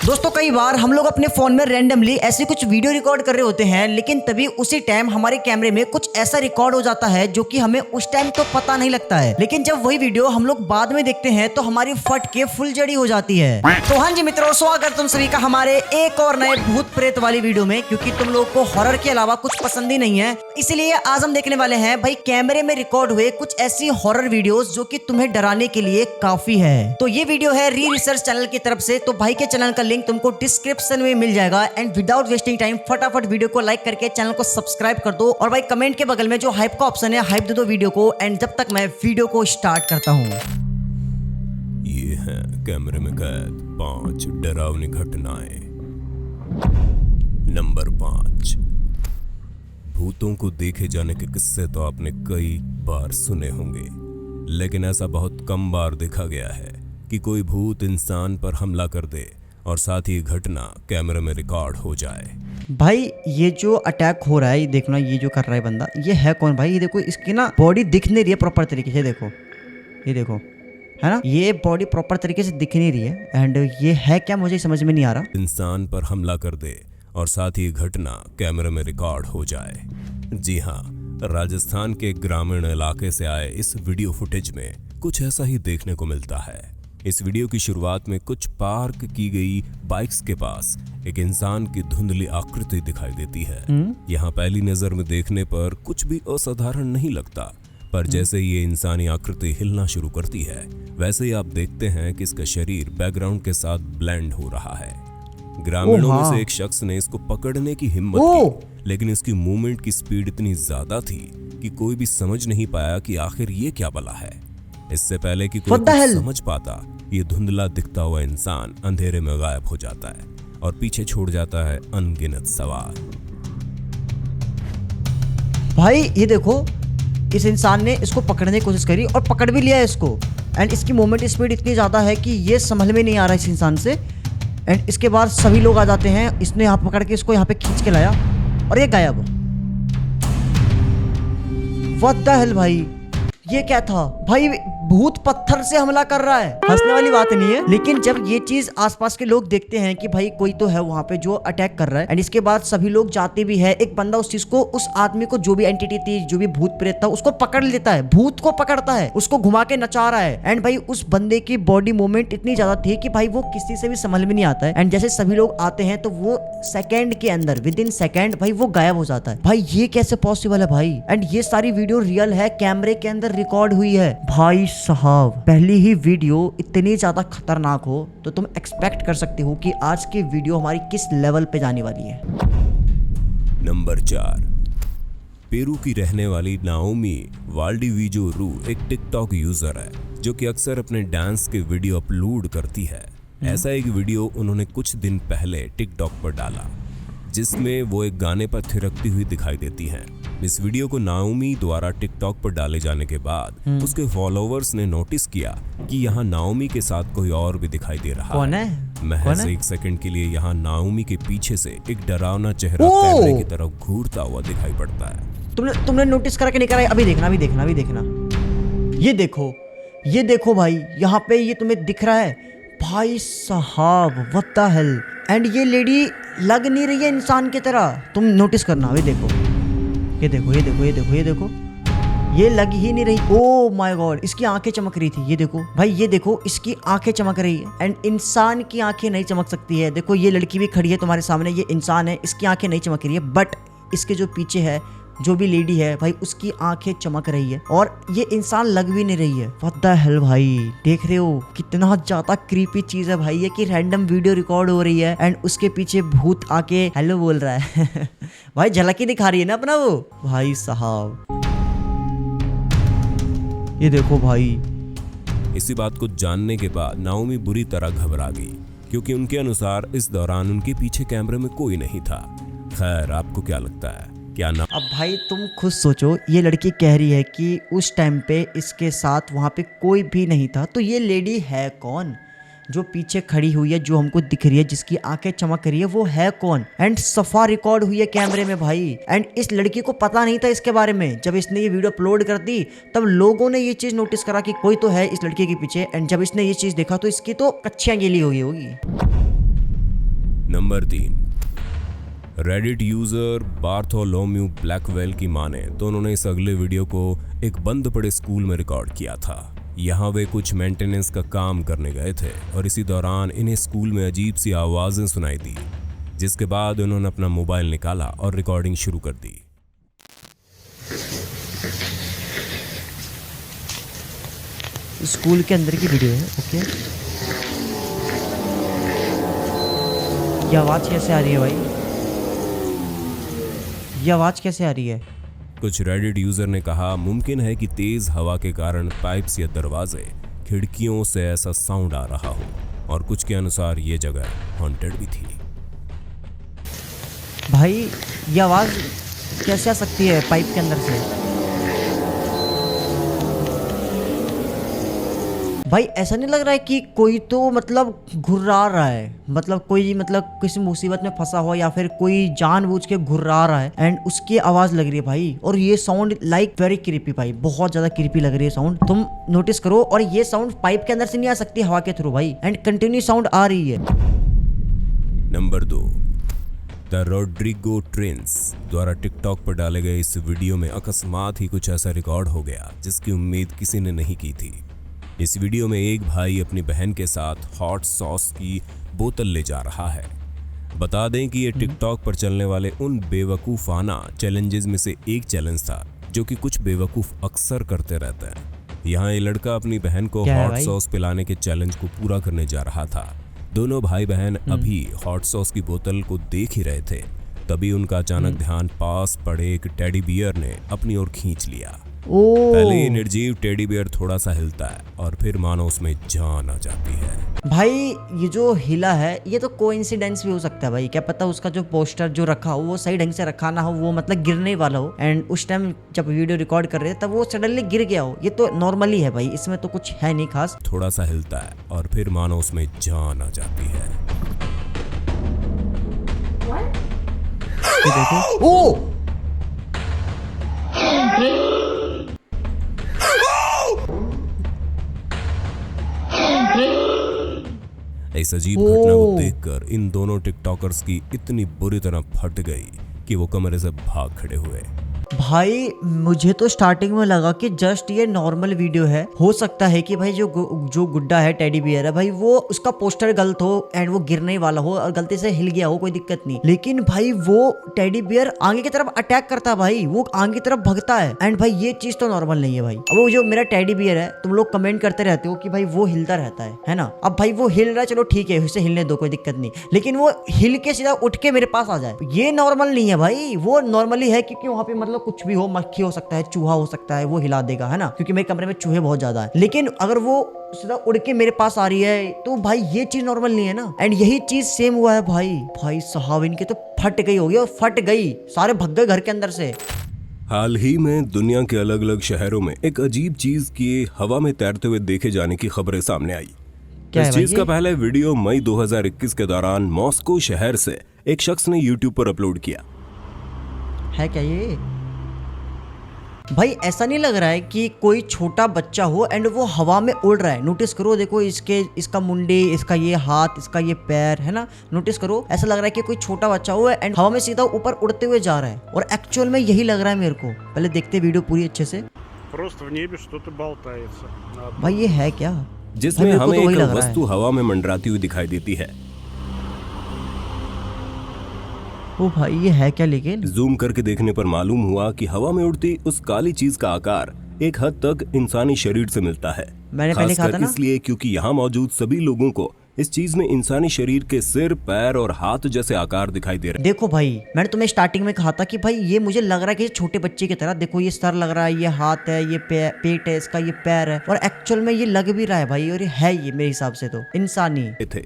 दोस्तों कई बार हम लोग अपने फोन में रैंडमली ऐसे कुछ वीडियो रिकॉर्ड कर रहे होते हैं, लेकिन तभी उसी टाइम हमारे कैमरे में कुछ ऐसा रिकॉर्ड हो जाता है जो कि हमें उस टाइम तो पता नहीं लगता है, लेकिन जब वही वीडियो हम लोग बाद में देखते हैं तो हमारी फट के फुल जड़ी हो जाती है। तो हाँ जी मित्रों, स्वागत तुम सभी का हमारे एक और नए भूत प्रेत वाली वीडियो में। क्योंकि तुम लोगों को हॉरर के अलावा कुछ पसंद ही नहीं है, इसलिए आज हम देखने वाले हैं भाई कैमरे में रिकॉर्ड हुए कुछ ऐसी हॉरर वीडियोस जो कि तुम्हें डराने के लिए काफी है। तो ये वीडियो है री रिसर्च चैनल की तरफ से, तो भाई के चैनल का लिंक तुमको डिस्क्रिप्शन में मिल जाएगा। एंड विदाउट वेस्टिंग टाइम फटाफट वीडियो को लाइक करके चैनल को सब्सक्राइब कर दो, और भाई कमेंट के बगल में जो हाइप का ऑप्शन है हाइप दे दो वीडियो को। एंड जब तक मैं वीडियो को स्टार्ट करता हूँ, ये है कैमरे में कैद 5 डरावनी घटनाएं। नंबर 5। भूतों को देखे जाने के किस्से तो आपने कई बार सुने होंगे, लेकिन ऐसा बहुत कम बार देखा गया है कि कोई भूत इंसान पर हमला कर दे और साथ ही घटना कैमरे में रिकॉर्ड हो जाए। भाई ये जो अटैक हो रहा है, ये देखना, ये जो कर रहा है बंदा, ये है कौन भाई? ये देखो, इसकी ना बॉडी दिख नहीं रही है प्रॉपर तरीके से। देखो, ये देखो, है ना, ये बॉडी प्रॉपर तरीके से दिख नहीं रही है। एंड ये है क्या, मुझे समझ में नहीं आ रहा। इंसान पर हमला कर दे और साथ ही घटना कैमरे में रिकॉर्ड हो जाए। जी हाँ, राजस्थान के ग्रामीण इलाके से आए इस वीडियो फुटेज में कुछ ऐसा ही देखने को मिलता है। इस वीडियो की शुरुआत में कुछ पार्क की गई बाइक्स के पास एक इंसान की धुंधली आकृति दिखाई देती है। यहाँ पहली नजर में देखने पर कुछ भी असाधारण नहीं लगता, पर जैसे ये इंसानी आकृति हिलना शुरू करती है, वैसे ही आप देखते हैं कि इसका शरीर बैकग्राउंड के साथ ब्लेंड हो रहा है। ग्रामीणों में से एक शख्स ने इसको पकड़ने की हिम्मत की, लेकिन इसकी मूवमेंट की स्पीड इतनी ज्यादा थी कि कोई भी समझ नहीं पाया कि आखिर ये क्या बला है। इससे पहले कि कोई कुछ समझ पाता, ये धुंधला दिखता हुआ इंसान अंधेरे में गायब हो जाता है और पीछे छोड़ जाता है अनगिनत सवाल। भाई ये देखो, इस इंसान ने इसको पकड़ने की कोशिश करी और पकड़ भी लिया है इसको। एंड इसकी मूवमेंट स्पीड इतनी ज्यादा है कि ये समझ में नहीं आ रहा इस इंसान से। एंड इसके बाद सभी लोग आ जाते हैं। इसने यहाँ पकड़ के इसको यहाँ पे खींच के लाया और ये गायब। व्हाट द हेल भाई, ये क्या था भाई? भूत पत्थर से हमला कर रहा है। हंसने वाली बात नहीं है, लेकिन जब ये चीज आसपास के लोग देखते हैं कि भाई कोई तो है वहां पे जो अटैक कर रहा है, एंड इसके बाद सभी लोग जाते भी है। एक बंदा उस चीज को, उस आदमी को, जो भी एंटिटी थी, जो भी भूत प्रेत था, उसको पकड़ लेता है, भूत को पकड़ता है, उसको घुमा के नचा रहा है। एंड भाई उस बंदे की बॉडी मूवमेंट इतनी ज्यादा थी कि भाई वो किसी से भी समझ में नहीं आता है। एंड जैसे सभी लोग आते हैं तो वो सेकेंड के अंदर, विद इन सेकेंड भाई वो गायब हो जाता है। भाई ये कैसे पॉसिबल है भाई? एंड ये सारी वीडियो रियल है, कैमरे के अंदर रिकॉर्ड हुई है। भाई साहब, पहली ही वीडियो इतनी ज्यादा खतरनाक हो तो तुम एक्सपेक्ट कर सकते हो कि आज की वीडियो हमारी किस लेवल पे जाने वाली है। नंबर 4। पेरू की रहने वाली नाओमी वाल्डिविजो रू एक टिकटॉक यूजर है जो कि अक्सर अपने डांस के वीडियो अपलोड करती है। ऐसा एक वीडियो उन्होंने कुछ दिन पहले टिकटॉक पर डाला जिसमें वो एक गाने पर थिरकती हुई दिखाई देती हैं। इस वीडियो को नाओमी द्वारा टिकटॉक पर डाले जाने के बाद उसके फॉलोअर्स ने नोटिस किया कि यहाँ नाओमी के साथ कोई और भी दिखाई दे रहा कौन है। महज एक सेकंड के लिए यहाँ नाओमी के पीछे से एक डरावना चेहरा कैमरे की तरफ घूरता हुआ दिखाई पड़ता है। तुमने नोटिस करके नहीं करा? अभी देखना, अभी देखना, अभी देखना। ये देखो, ये देखो भाई, यहाँ पे ये तुम्हें दिख रहा है। भाई साहब, व्हाट द हेल। एंड ये लेडी लग नहीं रही है इंसान की तरह। तुम नोटिस करना, अभी देखो, ये देखो, ये देखो, ये देखो, ये देखो, ये लग ही नहीं रही। ओ माय गॉड, इसकी आंखें चमक रही थी। ये देखो भाई, ये देखो, इसकी आंखें चमक रही है। एंड इंसान की आंखें नहीं चमक सकती है। देखो ये लड़की भी खड़ी है तुम्हारे सामने, ये इंसान है, इसकी आंखें नहीं चमक रही है, बट इसके जो पीछे है, जो भी लेडी है भाई, उसकी आंखें चमक रही है और ये इंसान लग भी नहीं रही है। व्हाट द हेल भाई, देख रहे हो कितना ज्यादा क्रीपी चीज है भाई ये, कि रैंडम वीडियो रिकॉर्ड हो रही है एंड उसके पीछे भूत आके हेलो बोल रहा है। भाई झलक ही दिखा रही है ना अपना वो। भाई साहब, ये देखो भाई। इसी बात को जानने के बाद नाओमी बुरी तरह घबरा गई, क्योंकि उनके अनुसार इस दौरान उनके पीछे कैमरे में कोई नहीं था। खैर, आपको क्या लगता है, क्या ना? अब भाई तुम खुद सोचो, ये लड़की कह रही है कि उस टाइम पे इसके साथ वहां पे कोई भी नहीं था, तो ये लेडी है कौन जो पीछे खड़ी हुई है, जो हमको दिख रही है, जिसकी आंखें चमक रही है, वो है कौन? एंड सफा रिकॉर्ड हुई है कैमरे में भाई। एंड इस लड़की को पता नहीं था इसके बारे में। जब इसने ये वीडियो अपलोड कर दी तब लोगों ने ये चीज नोटिस करा कि कोई तो है इस लड़की के पीछे। एंड जब इसने ये चीज देखा तो इसकी तो कच्चियां गीली हो गई होगी। Number 3, Reddit user Bartholomew Blackwell की माने तो उन्होंने इस अगले वीडियो को एक बंद पड़े स्कूल में रिकॉर्ड किया था। यहाँ वे कुछ मेंटेनेंस का काम करने गए थे और इसी दौरान इन्हें स्कूल में अजीब सी आवाजें सुनाई दी, जिसके बाद उन्होंने अपना मोबाइल निकाला और रिकॉर्डिंग शुरू कर दी। स्कूल के अंदर की वीडियो है। ओके, ये आवाज कैसे आ रही है भाई? ये आवाज कैसे आ रही है? कुछ रेडिट यूजर ने कहा मुमकिन है कि तेज हवा के कारण पाइप्स या दरवाजे, खिड़कियों से ऐसा साउंड आ रहा हो, और कुछ के अनुसार ये जगह हॉन्टेड भी थी। भाई ये आवाज कैसे आ सकती है पाइप के अंदर से? भाई ऐसा नहीं लग रहा है कि कोई तो मतलब घुर्रा रहा है, मतलब कोई मतलब किसी मुसीबत में फंसा हो या फिर कोई जानबूझ के घुर्रा रहा है एंड उसकी आवाज लग रही है भाई। और ये साउंड लाइक वेरी क्रीपी भाई, बहुत ज्यादा क्रीपी लग रही है साउंड, तुम नोटिस करो। और ये साउंड पाइप के अंदर से नहीं आ सकती, हवा के थ्रू भाई, एंड कंटिन्यू साउंड आ रही है। नंबर 2, द रोड्रिगो ट्रेंस द्वारा टिकटॉक पर डाले गए इस वीडियो में अकस्मात ही कुछ ऐसा रिकॉर्ड हो गया जिसकी उम्मीद किसी ने नहीं की थी। इस वीडियो में एक भाई अपनी बहन के साथ हॉट सॉस की बोतल ले जा रहा है। बता दें कि ये टिकटॉक पर चलने वाले उन बेवकूफ़ाना चैलेंजेस में से एक चैलेंज था जो कि कुछ बेवकूफ़ अक्सर करते रहते हैं। यहाँ ये लड़का अपनी बहन को हॉट सॉस पिलाने के चैलेंज को पूरा करने जा रहा था। दोनों भाई बहन अभी हॉट सॉस की बोतल को देख ही रहे थे, तभी उनका अचानक ध्यान पास पड़े एक टेडी बियर ने अपनी ओर खींच लिया। पहले ये निर्जीव टेडी बियर थोड़ा सा हिलता है और फिर मानो उसमें जान आ जाती है। भाई ये जो हिला है ये तो कोइंसिडेंस भी हो सकता है भाई, क्या पता उसका जो पोस्टर जो रखा हो वो सही ढंग से रखा ना हो, वो मतलब गिरने वाला हो एंड उस टाइम जब वीडियो रिकॉर्ड कर रहे थे तब वो सडनली गिर गया हो। ये तो नॉर्मली है भाई, इसमें तो कुछ है नहीं खास। थोड़ा सा हिलता है और फिर मानो उसमें जान आ जाती है। ये देखो, ओ इस अजीब घटना को देखकर इन दोनों टिकटॉकर्स की इतनी बुरी तरह फट गई कि वो कमरे से भाग खड़े हुए। भाई मुझे तो स्टार्टिंग में लगा कि जस्ट ये नॉर्मल वीडियो है, हो सकता है कि भाई जो गुड्डा है टेडी बियर है भाई वो उसका पोस्टर गलत हो एंड वो गिरने वाला हो और गलती से हिल गया हो, कोई दिक्कत नहीं। लेकिन भाई वो टेडी बियर आगे की तरफ अटैक करता है भाई, वो आगे की तरफ भगता है एंड भाई ये चीज तो नॉर्मल नहीं है भाई। अब वो जो मेरा टेडी बियर है, तुम लोग कमेंट करते रहते हो कि भाई वो हिलता रहता है ना। अब भाई वो हिल रहा है, चलो ठीक है उसे हिलने दो, कोई दिक्कत नहीं, लेकिन वो हिल के सीधा उठ के मेरे पास आ जाए, ये नॉर्मल नहीं है भाई। वो नॉर्मली है क्योंकि वहाँ पे मतलब कुछ भी हो, मक्खी हो सकता है, चूहा हो सकता है, वो हिला देगा, है ना, क्योंकि मेरे कमरे में चूहे बहुत ज्यादा है। लेकिन अगर वो सीधा उड़ के मेरे पास आ रही है तो भाई ये चीज नॉर्मल नहीं है ना। एंड यही चीज सेम हुआ है भाई साहब, इनके तो फट गई होगी, और फट गई, सारे भग गए घर के अंदर से। हाल ही में दुनिया के अलग अलग शहरों में एक अजीब चीज के हवा में तैरते हुए देखे जाने की खबरें सामने आई। इस चीज का पहला वीडियो मई 2021 के दौरान मॉस्को शहर से एक शख्स ने यूट्यूब पर अपलोड किया है। क्या ये भाई ऐसा नहीं लग रहा है कि कोई छोटा बच्चा हो एंड वो हवा में उड़ रहा है? नोटिस करो, देखो इसका मुंडी, इसका ये हाथ, इसका ये पैर, है ना, नोटिस करो। ऐसा लग रहा है कि कोई छोटा बच्चा हो एंड हवा में सीधा ऊपर उड़ते हुए जा रहा है, और एक्चुअल में यही लग रहा है मेरे को। पहले देखते वीडियो पूरी अच्छे से। भाई ये है क्या, जिसमें हमें एक वस्तु हवा में मंडराती हुई दिखाई देती है। ओ भाई ये है क्या? लेकिन जूम करके देखने पर मालूम हुआ कि हवा में उड़ती उस काली चीज का आकार एक हद तक इंसानी शरीर से मिलता है। मैंने पहले कहा था ना, इसलिए क्योंकि यहाँ मौजूद सभी लोगों को इस चीज में इंसानी शरीर के सिर, पैर और हाथ जैसे आकार दिखाई दे रहे हैं। देखो भाई, मैंने तुम्हें स्टार्टिंग में कहा था कि भाई ये मुझे लग रहा है कि छोटे बच्चे की तरह। देखो ये सर लग रहा है, ये हाथ है, ये पेट है, इसका ये पैर है, और एक्चुअल में ये लग भी रहा है भाई, और है ये मेरे हिसाब से तो इंसानी थे।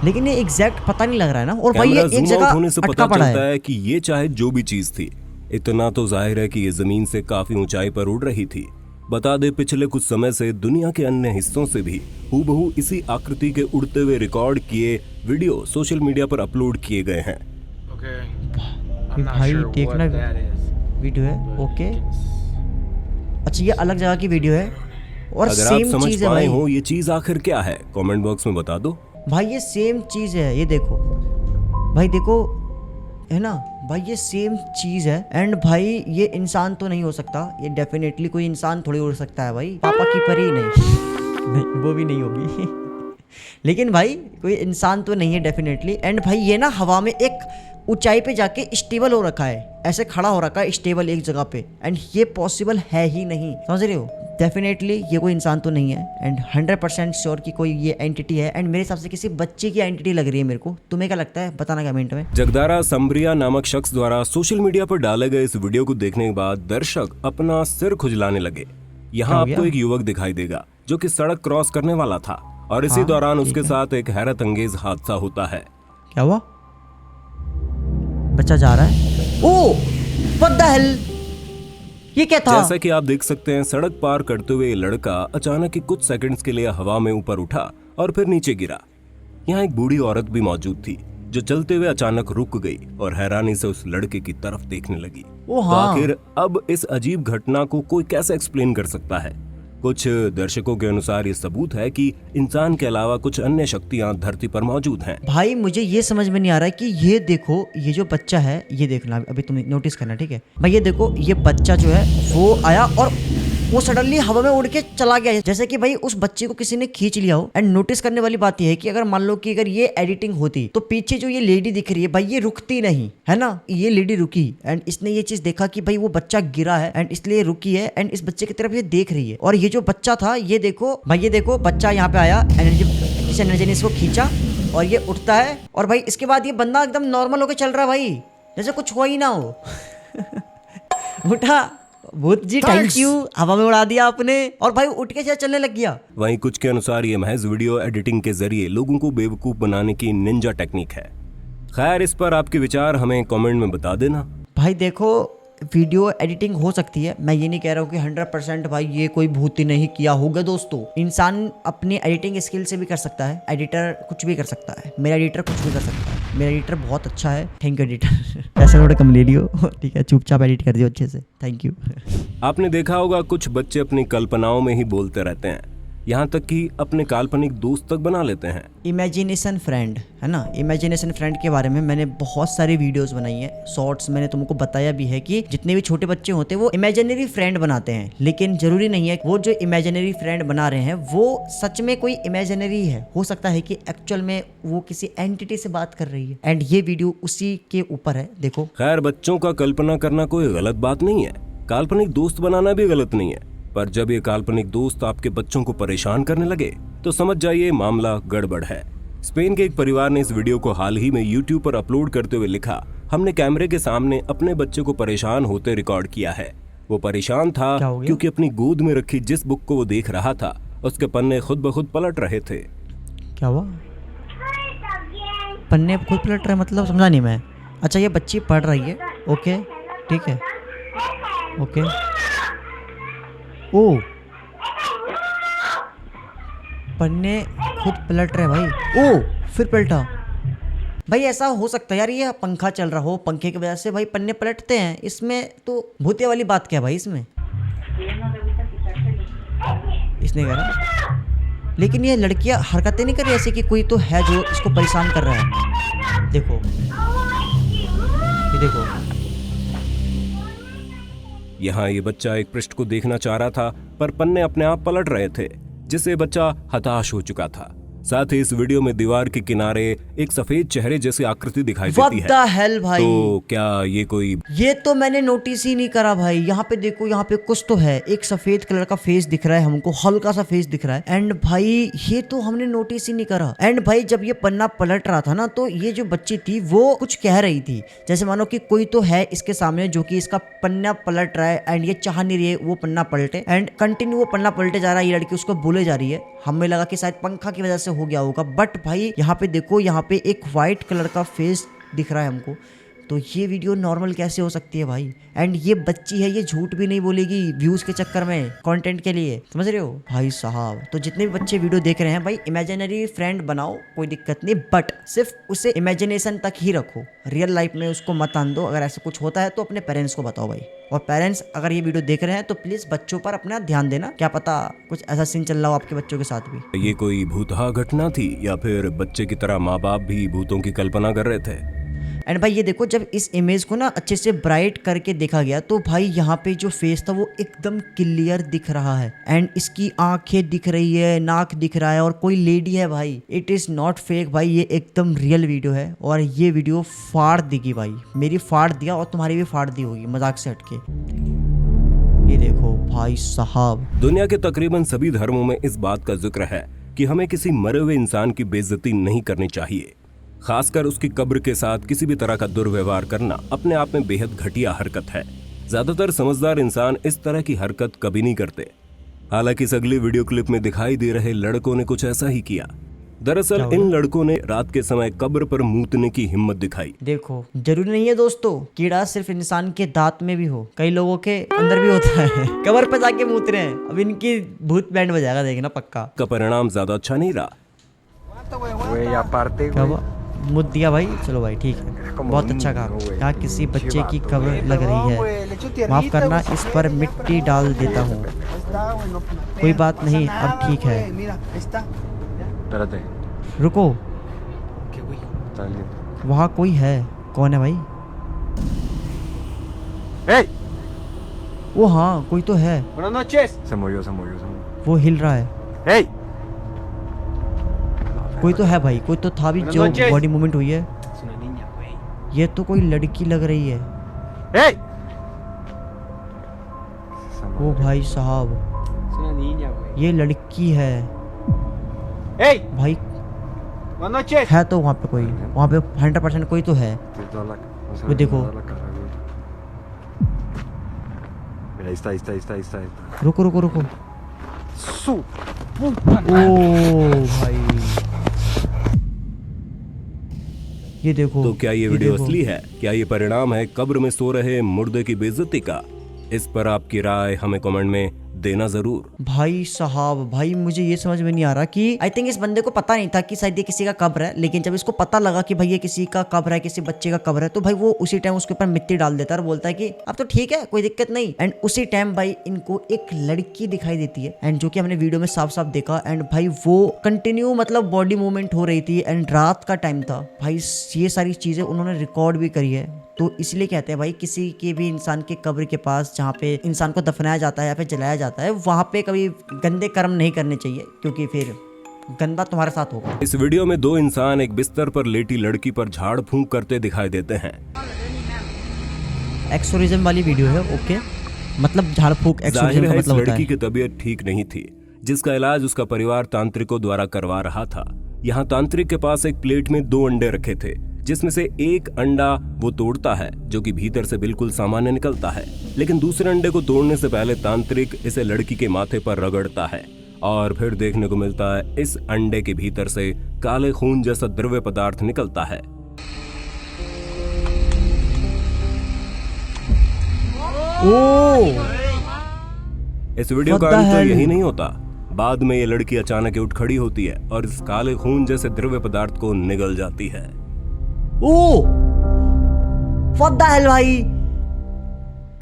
लेकिन ये एग्जैक्ट पता नहीं लग रहा है ना। और भाई ये एक जगह होने से अटका पता पड़ा चलता है कि ये चाहे जो भी चीज थी, इतना तो जाहिर है कि ये जमीन से काफी ऊंचाई पर उड़ रही थी। बता दे पिछले कुछ समय से दुनिया के अन्य हिस्सों से भी हूबहू इसी आकृति के उड़ते हुए रिकॉर्ड किए वीडियो सोशल मीडिया पर अपलोड किए गए हैं। भाई देखना वीडियो है, ओके, अच्छा ये अलग जगह की वीडियो है। और अगर आप सेम समझ चीज है पाए भाई। हो ये चीज आखिर क्या है, कमेंट बॉक्स में बता दो। भाई ये सेम चीज है, ये देखो भाई, देखो है ना भाई, ये सेम चीज है। एंड भाई ये इंसान तो नहीं हो सकता, ये डेफिनेटली कोई इंसान थोड़ी हो सकता है भाई, पापा की परी नहीं वो भी नहीं होगी लेकिन भाई कोई इंसान तो नहीं है डेफिनेटली। एंड भाई ये ना हवा में एक ऊंचाई पे जाके स्टेबल हो रखा है, ऐसे खड़ा हो रखा है स्टेबल एक जगह पे। एंड ये पॉसिबल है ही नहीं, समझ रहे हो। डेफिनेटली ये कोई इंसान तो नहीं है एंड 100% श्योर कि कोई ये एंटिटी है। एंड मेरे हिसाब से किसी बच्चे की एंटिटी लग रही है मेरे को। तुम्हें क्या लगता है, बताना कमेंट में। जगदारा संब्रिया नामक शख्स द्वारा सोशल मीडिया पर डाले गए इस वीडियो को देखने के बाद दर्शक अपना सिर खुजलाने लगे। यहाँ क्या हो आपको गया? एक युवक दिखाई देगा जो कि सड़क क्रॉस करने वाला था और इसी हाँ, दौरान ठीक उसके है। साथ एक हैरत अंगेज हादसा होता है। क्या हुआ, बच्चा जा रहा है। ओ व्हाट द हेल, ये क्या था? जैसा कि आप देख सकते हैं, सड़क पार करते हुए ये लड़का अचानक ही कुछ सेकंड्स के लिए हवा में ऊपर उठा और फिर नीचे गिरा। यहाँ एक बूढ़ी औरत भी मौजूद थी जो चलते हुए अचानक रुक गई और हैरानी से उस लड़के की तरफ देखने लगी। ओ तो हाँ, आखिर अब इस अजीब घटना को कोई कैसे एक्सप्लेन कर सकता है? कुछ दर्शकों के अनुसार ये सबूत है कि इंसान के अलावा कुछ अन्य शक्तियां धरती पर मौजूद हैं। भाई मुझे ये समझ में नहीं आ रहा है कि ये देखो, ये जो बच्चा है, ये देखना अभी तुम नोटिस करना, ठीक है भाई। ये देखो, ये बच्चा जो है वो आया और वो सडनली हवा में उड़ के चला गया, जैसे कि भाई उस बच्चे को किसी ने खींच लिया हो। एंड नोटिस करने वाली बात यह है कि अगर मान लो कि अगर ये एडिटिंग होती तो पीछे जो ये लेडी दिख रही है भाई, ये रुकती नहीं है ना, ये लेडी रुकी एंड इसने ये चीज देखा कि भाई वो बच्चा गिरा है एंड इसलिए रुकी है एंड इस बच्चे की तरफ ये देख रही है। और ये जो बच्चा था, ये देखो भाई, ये देखो बच्चा यहाँ पे आया, इस एनर्जी ने इसको खींचा और ये उठता है। और भाई इसके बाद ये बंदा एकदम नॉर्मल होकर चल रहा है भाई, जैसे कुछ हुआ ही ना हो उठा, भूत जी थैंक यू, हवा में उड़ा दिया आपने, और भाई उठ के चलने लग गया। वहीं कुछ के अनुसार ये महज वीडियो एडिटिंग के जरिए लोगों को बेवकूफ बनाने की निंजा टेक्निक है। खैर, इस पर आपके विचार हमें कमेंट में बता देना। भाई देखो, वीडियो एडिटिंग हो सकती है, मैं ये नहीं कह रहा हूँ कि 100% भाई ये कोई भूत ही नहीं किया होगा दोस्तों। इंसान अपनी एडिटिंग स्किल से भी कर सकता है, एडिटर कुछ भी कर सकता है, मेरा एडिटर कुछ भी कर सकता है, मेरा एडिटर बहुत अच्छा है, थैंक यू एडिटर पैसे थोड़े कम ले लियो ठीक है, चुपचाप एडिट कर दियो अच्छे से, थैंक यू आपने देखा होगा कुछ बच्चे अपनी कल्पनाओं में ही बोलते रहते हैं, यहाँ तक कि अपने काल्पनिक दोस्त तक बना लेते हैं। इमेजिनेशन फ्रेंड है ना, इमेजिनेशन फ्रेंड के बारे में मैंने बहुत सारी वीडियोस बनाई है, शॉर्ट्स मैंने तुमको बताया भी है कि जितने भी छोटे बच्चे होते हैं वो इमेजिनरी फ्रेंड बनाते हैं, लेकिन जरूरी नहीं है वो जो इमेजिनरी फ्रेंड बना रहे हैं वो सच में कोई इमेजिनरी है, हो सकता है कि एक्चुअल में वो किसी एंटिटी से बात कर रही है। एंड ये वीडियो उसी के ऊपर है, देखो। खैर, बच्चों का कल्पना करना कोई गलत बात नहीं है, काल्पनिक दोस्त बनाना भी गलत नहीं है, पर जब ये काल्पनिक दोस्त आपके बच्चों को परेशान करने लगे तो समझ जाइए मामला गड़बड़ है। स्पेन के एक परिवार ने इस वीडियो को हाल ही में YouTube पर अपलोड करते हुए लिखा, हमने कैमरे के सामने अपने बच्चे को परेशान होते रिकॉर्ड किया है। वो परेशान था क्योंकि अपनी गोद में रखी जिस बुक को वो देख रहा था उसके पन्ने खुद ब खुद पलट रहे थे। क्या हुआ, पन्ने खुद पलट रहे मतलब समझा नहीं मैं। अच्छा, ये बच्ची पढ़ रही है, ओके ठीक है, ओके। ओ, पन्ने खुद पलट रहे भाई, ओ फिर पलटा भाई। ऐसा हो सकता है यार, ये पंखा चल रहा हो, पंखे की वजह से भाई पन्ने पलटते हैं, इसमें तो भूतिया वाली बात क्या भाई इसमें, इसने कहा। लेकिन ये लड़कियां हरकतें नहीं कर रही ऐसे कि कोई तो है जो इसको परेशान कर रहा है। देखो ये देखो, यहाँ ये बच्चा एक पृष्ठ को देखना चाह रहा था पर पन्ने अपने आप पलट रहे थे, जिससे बच्चा हताश हो चुका था। साथ ही इस वीडियो में दीवार के किनारे एक सफेद चेहरे जैसी आकृति दिखाई देती है। What the hell भाई, तो क्या ये कोई, ये तो मैंने नोटिस ही नहीं करा भाई। यहाँ पे देखो, यहाँ पे कुछ तो है, एक सफेद कलर का फेस दिख रहा है हमको, हल्का सा फेस दिख रहा है। एंड भाई ये तो हमने नोटिस ही नहीं करा। एंड भाई जब ये पन्ना पलट रहा था ना, तो ये जो बच्ची थी वो कुछ कह रही थी, जैसे मानो कि कोई तो है इसके सामने जो कि इसका पन्ना पलट रहा है एंड ये चाह नहीं रही है वो पन्ना पलटे। एंड कंटिन्यू वो पन्ना पलटे जा रहा है, ये लड़की उसको बोले जा रही है। हमें लगा कि शायद पंखा की वजह से हो गया होगा, बट भाई यहाँ पे देखो, यहाँ पे एक व्हाइट कलर का फेस दिख रहा है हमको। तो ये वीडियो नॉर्मल कैसे हो सकती है भाई। एंड ये बच्ची है, ये झूठ भी नहीं बोलेगी व्यूज के चक्कर में, कंटेंट के लिए, समझ रहे हो भाई साहब। तो जितने भी बच्चे वीडियो देख रहे हैं भाई, इमेजिनरी फ्रेंड बनाओ, कोई दिक्कत नहीं, बट सिर्फ उसे इमेजिनेशन तक ही रखो, रियल लाइफ में उसको मत आन दो। अगर ऐसा कुछ होता है तो अपने पेरेंट्स को बताओ भाई। और पेरेंट्स अगर ये वीडियो देख रहे हैं तो प्लीज बच्चों पर अपना ध्यान देना, क्या पता कुछ ऐसा सीन चल रहा हो आपके बच्चों के साथ भी। ये कोई भूतहा घटना थी या फिर बच्चे की तरह माँ बाप भी भूतों की कल्पना कर रहे थे? एंड भाई ये देखो, जब इस इमेज को ना अच्छे से ब्राइट करके देखा गया तो भाई यहाँ पे जो फेस था वो एकदम क्लियर दिख रहा है। एंड इसकी आंखें दिख रही है, नाक दिख रहा है और कोई लेडी है भाई। इट इज नॉट फेक भाई, ये एकदम रियल वीडियो है और ये वीडियो फाड़ देगी भाई, मेरी फाड़ दिया और तुम्हारी भी फाड़ दी होगी मजाक से हटके। ये देखो भाई साहब, दुनिया के तकरीबन सभी धर्मों में इस बात का जिक्र है कि हमें किसी मरे हुए इंसान की बेइज्जती नहीं करनी चाहिए। खासकर उसकी कब्र के साथ किसी भी तरह का दुर्व्यवहार करना अपने आप में बेहद घटिया हरकत है। ज्यादातर समझदार इंसान इस तरह की हरकत कभी नहीं करते। हालांकि इस अगली वीडियो क्लिप में दिखाई दे रहे लड़कों ने कुछ ऐसा ही किया। दरअसल इन लड़कों ने रात के समय कब्र पर मूतने की हिम्मत दिखाई। देखो जरूरी नहीं है दोस्तों कीड़ा सिर्फ इंसान के दांत में भी हो, कई लोगों के अंदर भी होता है। कब्र पे जाके मूत रहे हैं, अब इनकी भूत बैंड बजाएगा देखना पक्का। का परिणाम ज्यादा अच्छा नहीं रहा। मुद दिया भाई, चलो भाई ठीक है, बहुत अच्छा काम। यहाँ किसी बच्चे की कब्र लग रही है, माफ करना इस पर मिट्टी डाल देता हूँ। कोई बात नहीं, अब ठीक है। रुको, वहाँ कोई है। कौन है भाई? वो हाँ कोई तो है, वो हिल रहा है। कोई तो है भाई, कोई तो था भी जो बॉडी मूवमेंट हुई है। ये तो कोई लड़की लग रही है। ओ भाई साहब, ये लड़की है भाई। है तो वहाँ पे कोई, वहाँ पे 100% कोई तो है। वो देखो, रुको रुको रुको। ओ भाई ये देखो। तो क्या ये वीडियो असली है? क्या ये परिणाम है कब्र में सो रहे मुर्दे की बेइज्जती का? इस पर आपकी राय हमें कमेंट में देना जरूर। भाई साहब, भाई मुझे ये समझ में नहीं आ रहा कि आई थिंक इस बंदे को पता नहीं था कि शायद ये किसी का कब्र है, लेकिन जब इसको पता लगा कि भाई ये किसी का कब्र है, किसी बच्चे का कब्र है, तो भाई वो उसी टाइम उसके ऊपर मिट्टी डाल देता है और बोलता है कि अब तो ठीक है, कोई दिक्कत नहीं। एंड उसी टाइम भाई इनको एक लड़की दिखाई देती है, एंड जो कि हमने वीडियो में साफ साफ देखा। एंड भाई वो कंटिन्यू मतलब बॉडी मूवमेंट हो रही थी, एंड रात का टाइम था भाई। ये सारी चीजें उन्होंने रिकॉर्ड भी करी है। तो इसलिए कहते हैं भाई, किसी के भी इंसान के कब्र के पास जहाँ पे इंसान को दफनाया जाता है या फिर जलाया जाता है, वहाँ पे कभी गंदे कर्म नहीं करने चाहिए, क्योंकि फिर गंदा तुम्हारे साथ होगा। इस वीडियो में दो इंसान एक बिस्तर पर लेटी लड़की पर झाड़ फूंक करते दिखाई देते हैं। एक्सोरिज्म वाली वीडियो है, ओके, मतलब झाड़ फूंक एक्सोरिज्म का मतलब होता है। लड़की की तबीयत ठीक नहीं थी, जिसका इलाज उसका परिवार तांत्रिकों द्वारा करवा रहा था। यहाँ तांत्रिक के पास एक प्लेट में 2 अंडे रखे थे, जिसमें से एक अंडा वो तोड़ता है जो कि भीतर से बिल्कुल सामान्य निकलता है, लेकिन दूसरे अंडे को तोड़ने से पहले तांत्रिक इसे लड़की के माथे पर रगड़ता है और फिर देखने को मिलता है इस अंडे के भीतर से काले खून जैसा द्रव्य पदार्थ निकलता है। इस वीडियो का अंत तो यही नहीं होता। बाद में ये लड़की अचानक उठ खड़ी होती है और इस काले खून जैसे द्रव्य पदार्थ को निगल जाती है। ओ व्हाट द हेल भाई,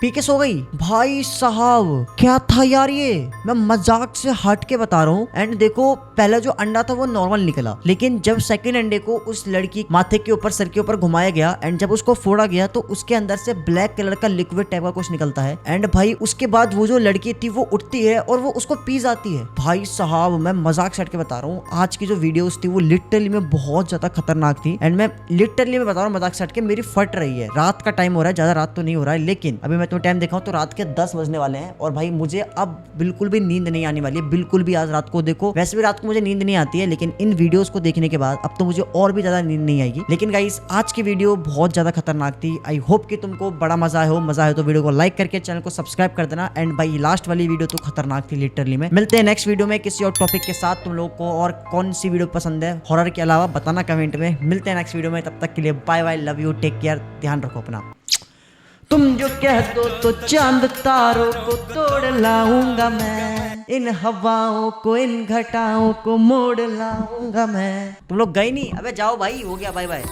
पी के सो गई भाई साहब। क्या था यार ये, मैं मजाक से हट के बता रहा हूँ। एंड देखो, पहला जो अंडा था वो नॉर्मल निकला, लेकिन जब सेकंड अंडे को उस लड़की माथे के ऊपर, सर के ऊपर घुमाया गया एंड जब उसको फोड़ा गया तो उसके अंदर से ब्लैक कलर का लिक्विड टाइप का कुछ निकलता है। एंड भाई उसके बाद वो जो लड़की थी वो उठती है और वो उसको पी जाती है। भाई साहब मैं मजाक से हट के बता रहा हूँ, आज की जो वीडियोस थी वो लिटरली में बहुत ज्यादा खतरनाक थी। एंड मैं लिटरली में बता रहा हूँ, मजाक से हट के मेरी फट रही है। रात का टाइम हो रहा है, ज्यादा रात तो नहीं हो रहा है, लेकिन अभी मैं तुम्हें टाइम देखा तो रात के 10 बजने वाले हैं और भाई मुझे अब बिल्कुल भी नींद नहीं आने वाली है, बिल्कुल भी। आज रात को देखो, वैसे भी रात को मुझे नींद नहीं आती है, लेकिन इन वीडियोस को देखने के बाद अब तो मुझे और भी ज्यादा नींद नहीं आएगी। लेकिन गाइस आज की वीडियो बहुत ज्यादा खतरनाक थी। आई होप कि तुमको बड़ा मजा आया तो वीडियो को लाइक करके चैनल को सब्सक्राइब कर देना। एंड भाई लास्ट वाली वीडियो तो खतरनाक थी लिटरली में। मिलते हैं नेक्स्ट वीडियो में किसी और टॉपिक के साथ। तुम लोग को और कौन सी वीडियो पसंद है हॉरर के अलावा बताना कमेंट में। मिलते हैं नेक्स्ट वीडियो में, तब तक के लिए bye bye, love you, take care, ध्यान रखो अपना। तुम जो कह दो तो चांद तारों को तोड़ लाऊंगा मैं, इन हवाओं को, इन घटाओं को मोड़ लाऊंगा मैं। तुम लोग गए नहीं, अबे जाओ भाई, हो गया, बाय बाय।